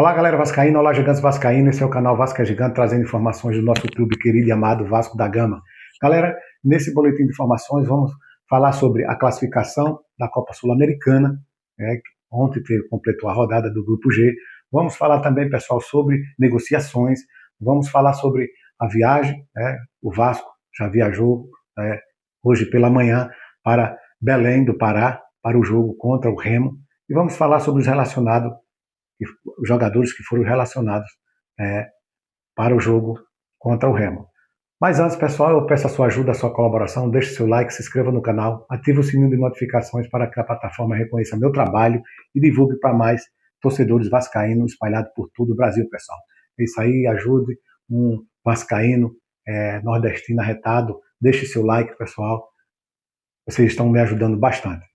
Olá, galera vascaína, olá, gigantes vascaínos, esse é o canal Vasco é Gigante, trazendo informações do nosso clube querido e amado Vasco da Gama. Galera, nesse boletim de informações vamos falar sobre a classificação da Copa Sul-Americana, que ontem completou a rodada do Grupo G. Vamos falar também, pessoal, sobre negociações, vamos falar sobre a viagem, o Vasco já viajou hoje pela manhã para Belém do Pará, para o jogo contra o Remo, e vamos falar sobre os jogadores que foram relacionados para o jogo contra o Remo. Mas antes, pessoal, eu peço a sua ajuda, a sua colaboração, deixe seu like, se inscreva no canal, ative o sininho de notificações para que a plataforma reconheça meu trabalho e divulgue para mais torcedores vascaínos espalhados por todo o Brasil, pessoal. É isso aí, ajude um vascaíno nordestino arretado, deixe seu like, pessoal, vocês estão me ajudando bastante.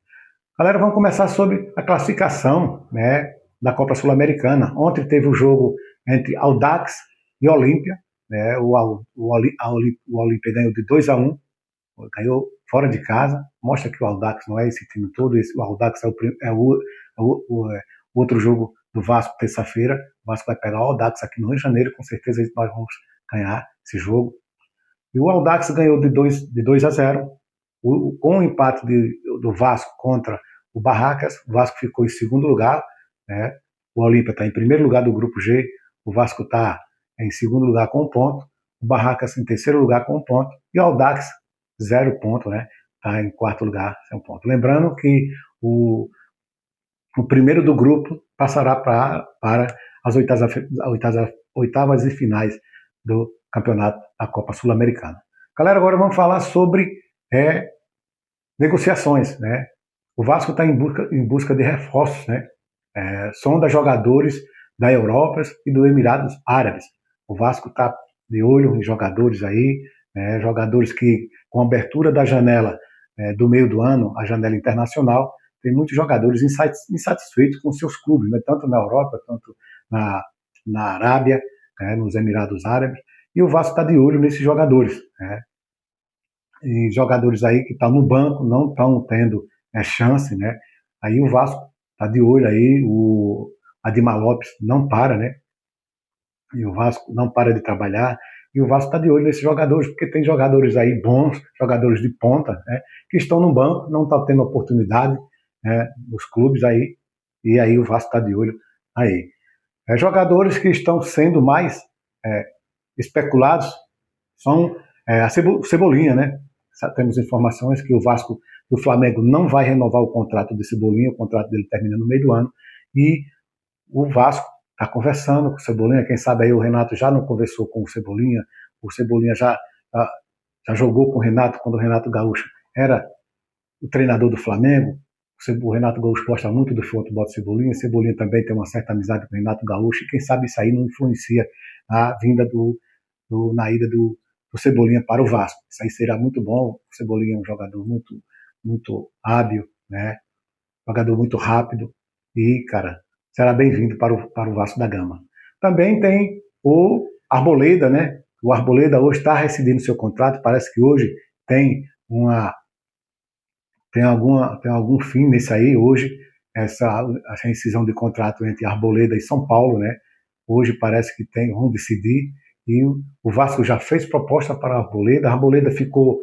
Galera, vamos começar sobre a classificação, da Copa Sul-Americana. Ontem teve o jogo entre Audax e Olímpia. O Olímpia ganhou de 2-1, ganhou fora de casa. Mostra que o Audax não é esse time todo. O Audax é o outro jogo do Vasco, terça-feira. O Vasco vai pegar o Audax aqui no Rio de Janeiro. Com certeza nós vamos ganhar esse jogo. E o Audax ganhou de 2-0. Com o empate do Vasco contra o Barracas, o Vasco ficou em segundo lugar. O Olímpia está em primeiro lugar do Grupo G, o Vasco está em segundo lugar com 1 ponto, o Barracas em terceiro lugar com 1 ponto, e o Audax 0 ponto, está em quarto lugar sem 1 ponto. Lembrando que o primeiro do grupo passará para as oitavas e finais do campeonato da Copa Sul-Americana. Galera, agora vamos falar sobre negociações. O Vasco está em busca de reforços, sonda jogadores da Europa e dos Emirados Árabes. O Vasco está de olho em jogadores aí, jogadores que, com a abertura da janela do meio do ano, a janela internacional, tem muitos jogadores insatisfeitos com seus clubes, tanto na Europa, quanto na Arábia, nos Emirados Árabes, e o Vasco está de olho nesses jogadores. E jogadores aí que estão no banco, não estão tendo chance, aí o Vasco está de olho aí, o Adimar Lopes não para, e o Vasco não para de trabalhar, e o Vasco está de olho nesses jogadores, porque tem jogadores aí bons, jogadores de ponta, que estão no banco, não estão tendo oportunidade nos clubes aí, e aí o Vasco está de olho aí. Jogadores que estão sendo mais especulados são o Cebolinha, Temos informações que o Flamengo não vai renovar o contrato de Cebolinha, o contrato dele termina no meio do ano, e o Vasco está conversando com o Cebolinha, quem sabe aí o Renato já não conversou com o Cebolinha já jogou com o Renato, quando o Renato Gaúcho era o treinador do Flamengo. O Renato Gaúcho gosta muito do futebol do Cebolinha também tem uma certa amizade com o Renato Gaúcho, e quem sabe isso aí não influencia a vinda na ida do Cebolinha para o Vasco. Isso aí será muito bom. O Cebolinha é um jogador muito, muito hábil, jogador muito rápido, e, cara, será bem-vindo para o Vasco da Gama. Também tem o Arboleda, O Arboleda hoje está rescindindo seu contrato, parece que hoje tem algum fim nesse aí, hoje, essa rescisão de contrato entre Arboleda e São Paulo, Hoje parece que vão decidir, e o Vasco já fez proposta para a Arboleda ficou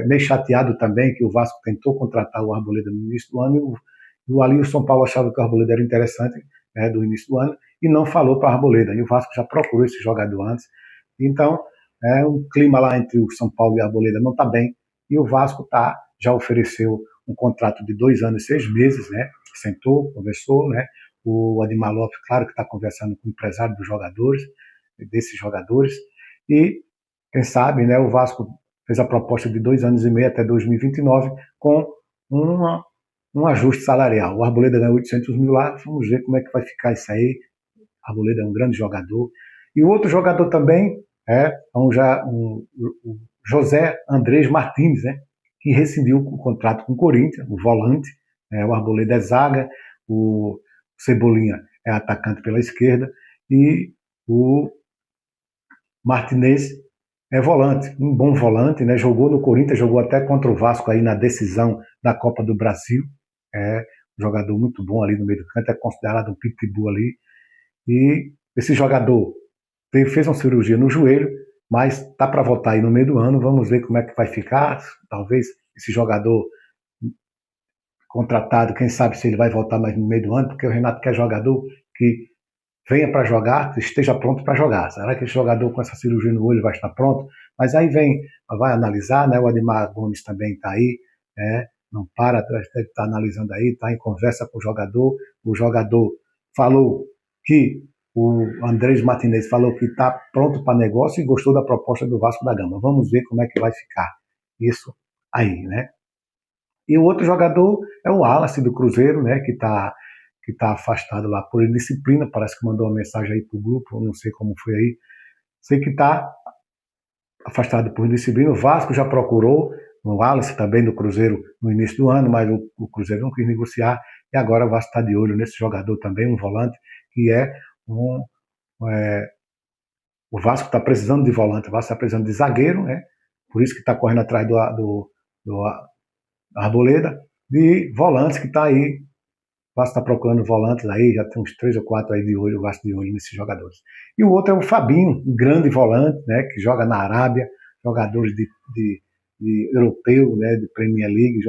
meio chateado também, que o Vasco tentou contratar o Arboleda no início do ano, e ali o São Paulo achava que o Arboleda era interessante, do início do ano, e não falou para a Arboleda, e o Vasco já procurou esse jogador antes. Então, o clima lá entre o São Paulo e a Arboleda não está bem, e o Vasco já ofereceu um contrato de 2 anos e 6 meses, sentou, conversou, o Adimar Lopes, claro que está conversando com o empresário desses jogadores, e quem sabe, o Vasco fez a proposta de 2 anos e meio até 2029, com um ajuste salarial. O Arboleda ganhou 800 mil lá, vamos ver como é que vai ficar isso aí. O Arboleda é um grande jogador. E o outro jogador também o José Andrés Martins, que rescindiu o contrato com o Corinthians, o volante. O Arboleda é zaga, o Cebolinha é atacante pela esquerda, e o Martinez é volante, um bom volante, jogou no Corinthians, jogou até contra o Vasco aí na decisão da Copa do Brasil, um jogador muito bom ali no meio do campo, é considerado um pitbull ali, E esse jogador fez uma cirurgia no joelho, mas está para voltar aí no meio do ano. Vamos ver como é que vai ficar. Talvez esse jogador contratado, quem sabe se ele vai voltar mais no meio do ano, porque o Renato quer jogador que venha para jogar, que esteja pronto para jogar. Será que esse jogador com essa cirurgia no olho vai estar pronto? Mas aí vai analisar, né? O Ademar Gomes também está aí, né? Não para, deve estar analisando aí, está em conversa com o jogador falou que o Andrés Martinez falou que está pronto para negócio e gostou da proposta do Vasco da Gama. Vamos ver como é que vai ficar isso aí, né? E o outro jogador é o Wallace do Cruzeiro, né, que tá afastado lá por indisciplina, parece que mandou uma mensagem aí pro grupo, não sei como foi aí. Sei que está afastado por indisciplina. O Vasco já procurou o Wallace também do Cruzeiro no início do ano, mas o Cruzeiro não quis negociar e agora o Vasco está de olho nesse jogador também, um volante, que é um. É, o Vasco está precisando de volante, o Vasco está precisando de zagueiro, né? Por isso que está correndo atrás do Arboleda, de volantes que está aí. O Vasco está procurando volantes aí, já tem uns 3 ou 4 aí de olho, o Vasco de olho nesses jogadores. E o outro é o Fabinho, um grande volante, né, que joga na Arábia, jogadores de europeu, né, de Premier League,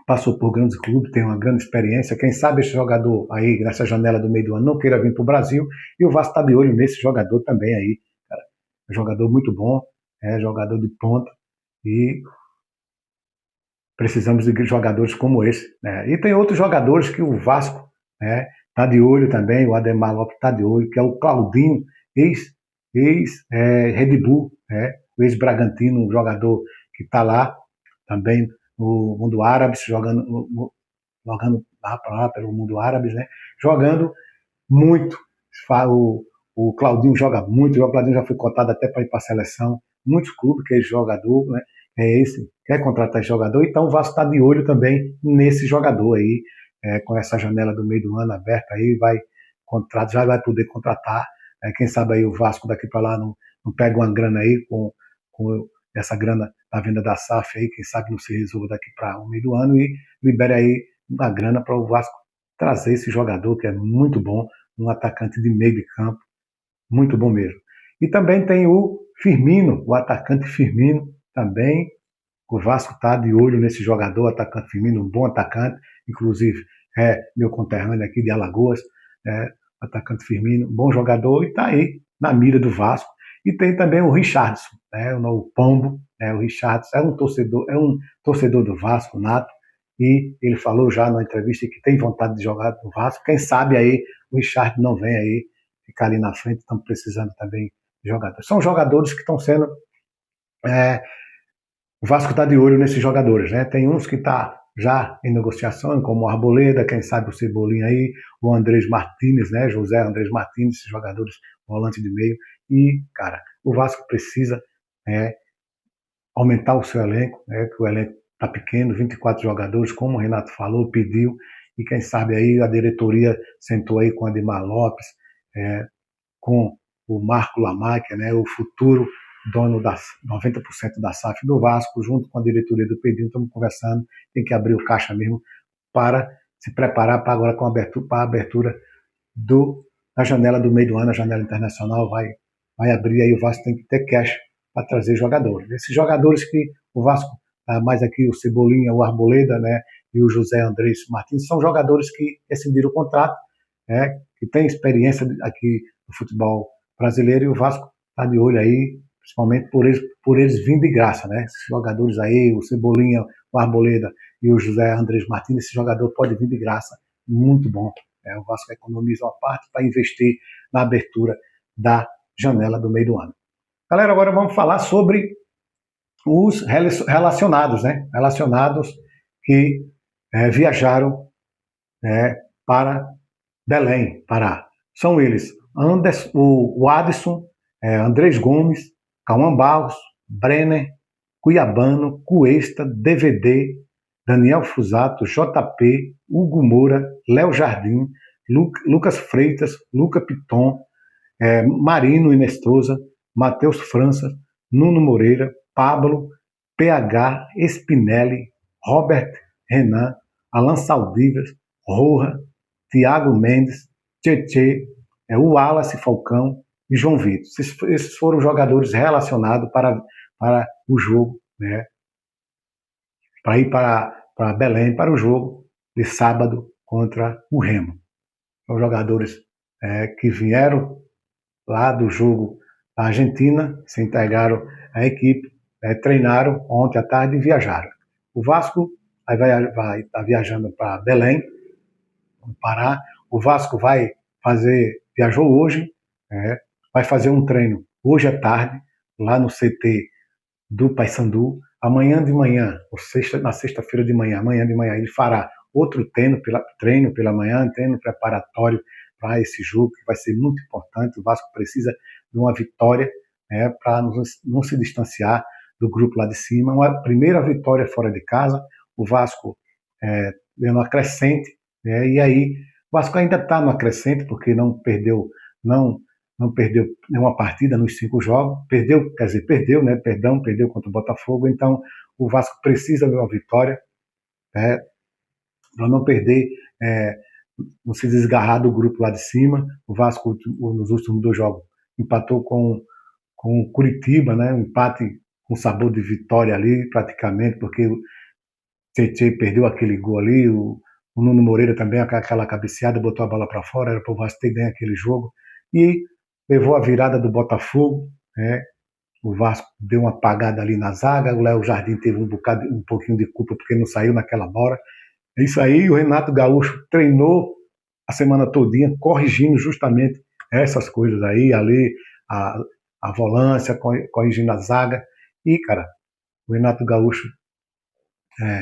passou por grandes clubes, tem uma grande experiência. Quem sabe esse jogador aí, nessa janela do meio do ano, não queira vir para o Brasil, e o Vasco está de olho nesse jogador também aí. Cara. É um jogador muito bom, é jogador de ponta, e precisamos de jogadores como esse. Né? E tem outros jogadores que o Vasco está de olho também, o Ademar Lopes está de olho, que é o Claudinho, ex-Red Bull, né? O ex-Bragantino, um jogador que está lá também no mundo árabe, jogando lá pelo mundo árabe, né? Jogando muito. O Claudinho joga muito, o Claudinho já foi cotado até para ir para a seleção. Muitos clubes que é jogador, né? É esse, quer contratar esse jogador, então o Vasco está de olho também nesse jogador aí, com essa janela do meio do ano aberta aí, já vai poder contratar, quem sabe aí o Vasco daqui para lá não pega uma grana aí com essa grana da venda da SAF aí, quem sabe não se resolva daqui para o meio do ano e libere aí uma grana para o Vasco trazer esse jogador que é muito bom, um atacante de meio de campo, muito bom mesmo. E também tem o Firmino, o atacante Firmino, também o Vasco está de olho nesse jogador, atacante Firmino, um bom atacante, inclusive é meu conterrâneo aqui de Alagoas, atacante Firmino, um bom jogador e está aí na mira do Vasco. E tem também o Richardson, o novo Pombo, o Richardson é um torcedor do Vasco, nato, e ele falou já na entrevista que tem vontade de jogar no Vasco. Quem sabe aí o Richardson não vem aí ficar ali na frente, estão precisando também de jogadores. São jogadores que estão sendo o Vasco está de olho nesses jogadores, né? Tem uns que está já em negociação, como o Arboleda, quem sabe o Cebolinha aí, o Andrés Martínez, né? José Andrés Martínez, esses jogadores volante de meio. E, cara, o Vasco precisa aumentar o seu elenco, né? Que o elenco está pequeno, 24 jogadores, como o Renato falou, pediu, e quem sabe aí a diretoria sentou aí com o Ademar Lopes, com o Marco Lamáquia, né? O futuro dono das 90% da SAF do Vasco, junto com a diretoria do Pedrinho, estamos conversando, tem que abrir o caixa mesmo para se preparar para agora com a abertura da janela do meio do ano, a janela internacional vai abrir, aí o Vasco tem que ter cash para trazer jogadores. Esses jogadores que o Vasco, mais aqui o Cebolinha, o Arboleda, né, e o José Andrés Martins, são jogadores que rescindiram o contrato, que têm experiência aqui no futebol brasileiro, e o Vasco está de olho aí, principalmente por eles virem de graça, né? Esses jogadores aí, o Cebolinha, o Arboleda e o José Andrés Martins, esse jogador pode vir de graça, muito bom. O Vasco economiza uma parte para investir na abertura da janela do meio do ano. Galera, agora vamos falar sobre os relacionados, né? Relacionados que viajaram para Belém, Pará. São eles o Adson, Andrés Gomes, Cauã Barros, Brenner, Cuiabano, Cuesta, DVD, Daniel Fusato, JP, Hugo Moura, Léo Jardim, Lucas Freitas, Luca Piton, Marino Inestrosa, Matheus França, Nuno Moreira, Pablo, PH, Spinelli, Robert Renan, Alan Saldivas, Roja, Thiago Mendes, Tietê, o Wallace Falcão e João Vitor. Esses foram jogadores relacionados para o jogo, né? Para ir para Belém, para o jogo de sábado contra o Remo. São jogadores que vieram lá do jogo da Argentina, se integraram à equipe, treinaram ontem à tarde e viajaram. O Vasco vai estar viajando para Belém, no Pará. O Vasco viajou hoje, vai fazer um treino hoje à tarde, lá no CT do Paysandu. Amanhã de manhã, na sexta-feira de manhã, ele fará outro treino pela manhã, treino preparatório para esse jogo, que vai ser muito importante. O Vasco precisa de uma vitória para não se distanciar do grupo lá de cima. Uma primeira vitória fora de casa, o Vasco deu uma crescente, e aí o Vasco ainda está no crescente, porque não perdeu nenhuma partida nos 5 jogos, perdeu contra o Botafogo, então o Vasco precisa de uma vitória para não perder, não se desgarrar do grupo lá de cima. O Vasco, nos últimos 2 jogos, empatou com o Curitiba, né? Um empate com sabor de vitória ali, praticamente, porque o Tietê perdeu aquele gol ali, o Nuno Moreira também, aquela cabeceada, botou a bola para fora, era para o Vasco ter ganho aquele jogo, e levou a virada do Botafogo, o Vasco deu uma apagada ali na zaga, o Léo Jardim teve um pouquinho de culpa porque não saiu naquela bola. É isso aí, o Renato Gaúcho treinou a semana todinha, corrigindo justamente essas coisas aí, ali, a volância, corrigindo a zaga, e, cara, o Renato Gaúcho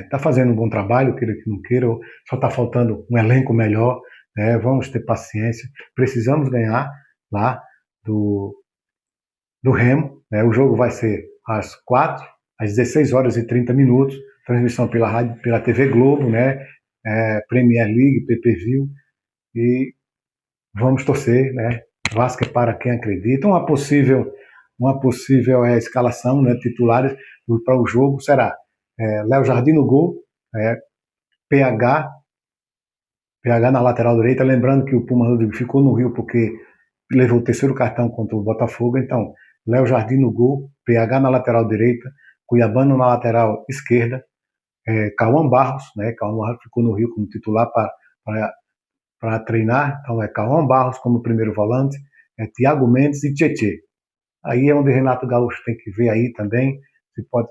está fazendo um bom trabalho, queira que não queira, só está faltando um elenco melhor, vamos ter paciência, precisamos ganhar lá do Remo, o jogo vai ser às 16h30, transmissão pela TV Globo, Premier League, PPV, e vamos torcer, Vasco é para quem acredita. Uma possível escalação, titulares para o jogo será Léo Jardim no gol, PH na lateral direita, lembrando que o Puma Rodrigo ficou no Rio porque levou o 3º cartão contra o Botafogo, então Léo Jardim no gol, PH na lateral direita, Cuiabano na lateral esquerda, Cauã Barros, Cauã Barros ficou no Rio como titular para treinar, então Cauã Barros como primeiro volante, Thiago Mendes e Tietê. Aí é onde Renato Gaúcho tem que ver aí também, se pode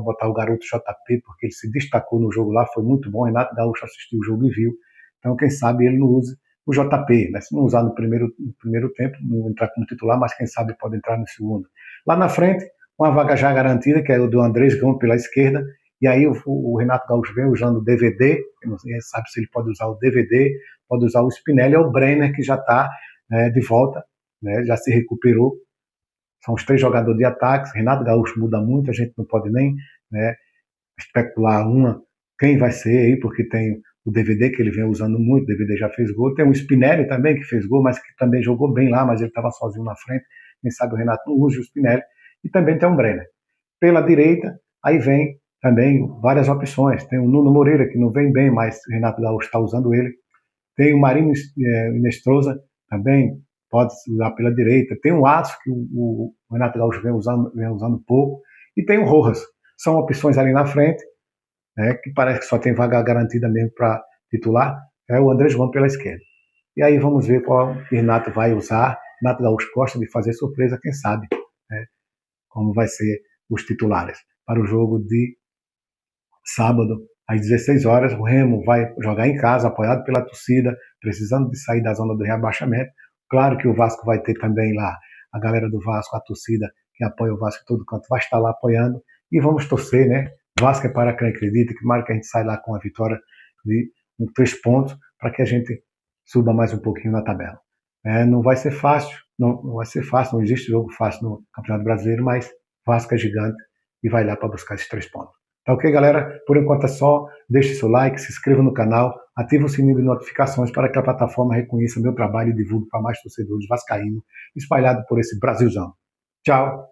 botar o garoto JP, porque ele se destacou no jogo lá, foi muito bom, Renato Gaúcho assistiu o jogo e viu, então quem sabe ele não use o JP, se não usar no primeiro tempo, não entrar como titular, mas quem sabe pode entrar no segundo. Lá na frente, uma vaga já garantida, que é o do Andrés Gomes pela esquerda, e aí o Renato Gaúcho vem usando o DVD, não sabe se ele pode usar o DVD, pode usar o Spinelli, ou o Brenner, que já está de volta, já se recuperou. São os 3 jogadores de ataque. Renato Gaúcho muda muito, a gente não pode nem especular quem vai ser aí, porque tem o DVD que ele vem usando muito, o DVD já fez gol, tem o Spinelli também que fez gol, mas que também jogou bem lá, mas ele estava sozinho na frente, quem sabe o Renato não use o Spinelli, e também tem o Brenner. Pela direita, aí vem também várias opções, tem o Nuno Moreira, que não vem bem, mas o Renato Gaúcho está usando ele, tem o Marino Inestrosa, também pode usar pela direita, tem o Atos, que o Renato Gaúcho vem usando pouco, e tem o Rojas. São opções ali na frente, que parece que só tem vaga garantida mesmo para titular, o Andrés Gomes pela esquerda. E aí vamos ver qual o Renato vai usar. Renato Gaúcho gosta de fazer surpresa, quem sabe, como vai ser os titulares para o jogo de sábado, às 16h. O Remo vai jogar em casa, apoiado pela torcida, precisando de sair da zona do rebaixamento. Claro que o Vasco vai ter também lá a galera do Vasco, a torcida que apoia o Vasco em todo canto, vai estar lá apoiando, e vamos torcer, Vasco é para quem acredita, que marca a gente sai lá com a vitória de 3 pontos, para que a gente suba mais um pouquinho na tabela. Não vai ser fácil, não existe jogo fácil no Campeonato Brasileiro, mas Vasco é gigante e vai lá para buscar esses 3 pontos. Tá ok, galera? Por enquanto é só. Deixe seu like, se inscreva no canal, ative o sininho de notificações para que a plataforma reconheça meu trabalho e divulgue para mais torcedores vascaínos espalhados por esse Brasilzão. Tchau!